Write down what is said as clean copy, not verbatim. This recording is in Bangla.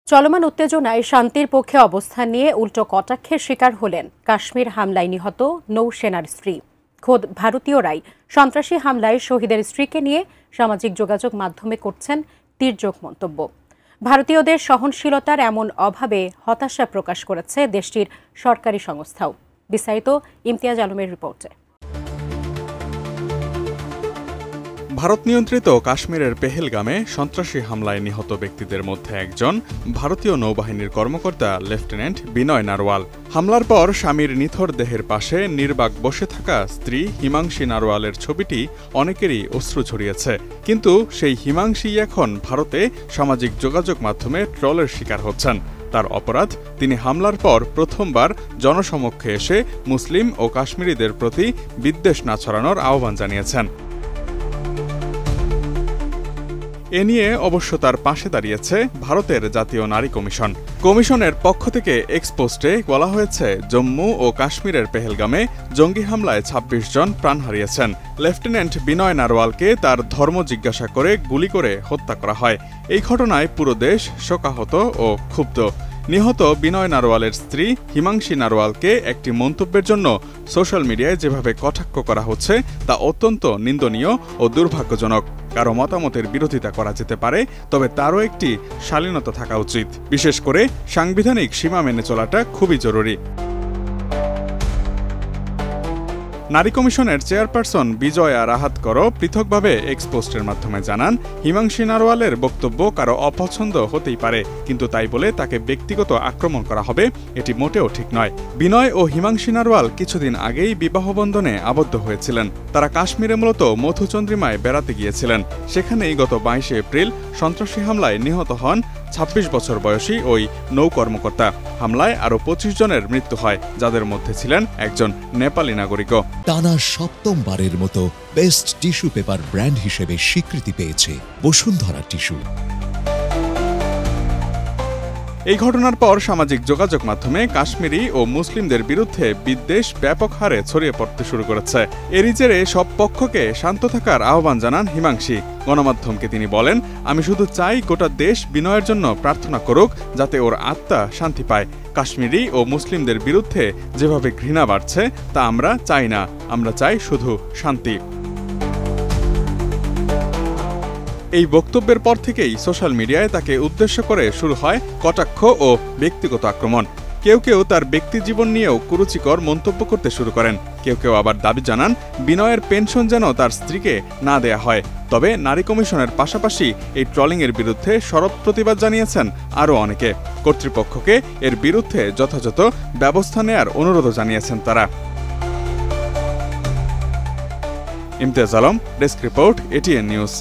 চলমান উত্তেজনায় শান্তির পক্ষে অবস্থান নিয়ে উল্টো কটাক্ষের শিকার হলেন কাশ্মীর হামলায় নিহত নৌসেনার স্ত্রী। খোদ ভারতীয়রাই সন্ত্রাসী হামলায় শহীদের স্ত্রীকে নিয়ে সামাজিক যোগাযোগ মাধ্যমে করছেন তীর্যক মন্তব্য। ভারতীয়দের সহনশীলতার এমন অভাবে হতাশা প্রকাশ করেছে দেশটির সরকারি সংস্থাও। বিস্তারিত ইমতিয়াজ আলমের রিপোর্টে। ভারত নিয়ন্ত্রিত কাশ্মীরের পেহেলগামে সন্ত্রাসী হামলায় নিহত ব্যক্তিদের মধ্যে একজন ভারতীয় নৌবাহিনীর কর্মকর্তা লেফটেন্যান্ট বিনয় নারওয়াল। হামলার পর স্বামীর নিথর দেহের পাশে নির্বাক বসে থাকা স্ত্রী হিমাংশী নারওয়ালের ছবিটি অনেকেরই অশ্রু ঝরিয়েছে। কিন্তু সেই হিমাংশী এখন ভারতে সামাজিক যোগাযোগ মাধ্যমে ট্রলের শিকার হচ্ছেন। তার অপরাধ, তিনি হামলার পর প্রথমবার জনসমক্ষে এসে মুসলিম ও কাশ্মীরিদের প্রতি বিদ্বেষ না ছড়ানোর আহ্বান জানিয়েছেন। এ নিয়ে অবশ্য তার পাশে দাঁড়িয়েছে ভারতের জাতীয় নারী কমিশন। কমিশনের পক্ষ থেকে এক্সপোস্টে বলা হয়েছে, জম্মু ও কাশ্মীরের পেহেলগামে জঙ্গি হামলায় ২৬ জন প্রাণ হারিয়েছেন। লেফটেন্যান্ট বিনয় নারওয়ালকে তার ধর্ম জিজ্ঞাসা করে গুলি করে হত্যা করা হয়। এই ঘটনায় পুরো দেশ শোকাহত ও ক্ষুব্ধ। নিহত বিনয় নারওয়ালের স্ত্রী হিমাংশী নারওয়ালকে একটি মন্তব্যের জন্য সোশ্যাল মিডিয়ায় যেভাবে কটাক্ষ করা হচ্ছে তা অত্যন্ত নিন্দনীয় ও দুর্ভাগ্যজনক। কারো মতামতের বিরোধিতা করা যেতে পারে, তবে তারও একটি শালীনতা থাকা উচিত। বিশেষ করে সাংবিধানিক সীমা মেনে চলাটা খুবই জরুরি। নারী কমিশনের চেয়ারপারসন বিজয়া রাহাতকর পৃথকভাবে এক্সপোস্টের মাধ্যমে জানান, হিমাংশী নারওয়ালের বক্তব্য কারো অপছন্দ হতেই পারে, কিন্তু তাই বলে তাকে ব্যক্তিগত আক্রমণ করা হবে এটি মোটেও ঠিক নয়। বিনয় ও হিমাংশী নারওয়াল কিছুদিন আগেই বিবাহবন্ধনে আবদ্ধ হয়েছিলেন। তারা কাশ্মীরে মূলত মধুচন্দ্রিমায় বেড়াতে গিয়েছিলেন। সেখানেই গত ২২ এপ্রিল সন্ত্রাসী হামলায় নিহত হন ২৬ বছর বয়সী ওই নৌ কর্মকর্তা। হামলায় আরও ২৫ জনের মৃত্যু হয়, যাদের মধ্যে ছিলেন একজন নেপালি নাগরিকও। টানা সপ্তমবারের মতো বেস্ট টিস্যু পেপার ব্র্যান্ড হিসেবে স্বীকৃতি পেয়েছে বসুন্ধরা টিস্যু। এই ঘটনার পর সামাজিক যোগাযোগ মাধ্যমে কাশ্মীরি ও মুসলিমদের বিরুদ্ধে বিদ্বেষ ব্যাপক হারে ছড়িয়ে পড়তে শুরু করেছে। এরই জেরে সব পক্ষকে শান্ত থাকার আহ্বান জানান হিমাংশী। গণমাধ্যমকে তিনি বলেন, আমি শুধু চাই গোটা দেশ বিনয়ের জন্য প্রার্থনা করুক, যাতে ওর আত্মা শান্তি পায়। কাশ্মীরি ও মুসলিমদের বিরুদ্ধে যেভাবে ঘৃণা বাড়ছে তা আমরা চাই না, আমরা চাই শুধু শান্তি। এই বক্তব্যের পর থেকেই সোশ্যাল মিডিয়ায় তাকে উদ্দেশ্য করে শুরু হয় কটাক্ষ ও ব্যক্তিগত আক্রমণ। কেউ কেউ তার ব্যক্তি জীবন নিয়েও কুরুচিকর মন্তব্য করতে শুরু করেন। কেউ কেউ আবার দাবি জানান, বিনয়ের পেনশন যেন তার স্ত্রীকে না দেয়া হয়। তবে নারী কমিশনের পাশাপাশি এই ট্রলিংয়ের বিরুদ্ধে সরব প্রতিবাদ জানিয়েছেন আরও অনেকে। কর্তৃপক্ষকে এর বিরুদ্ধে যথাযথ ব্যবস্থা নেয়ার অনুরোধও জানিয়েছেন তারা। Imtiaz Alam, desk report, ATN news.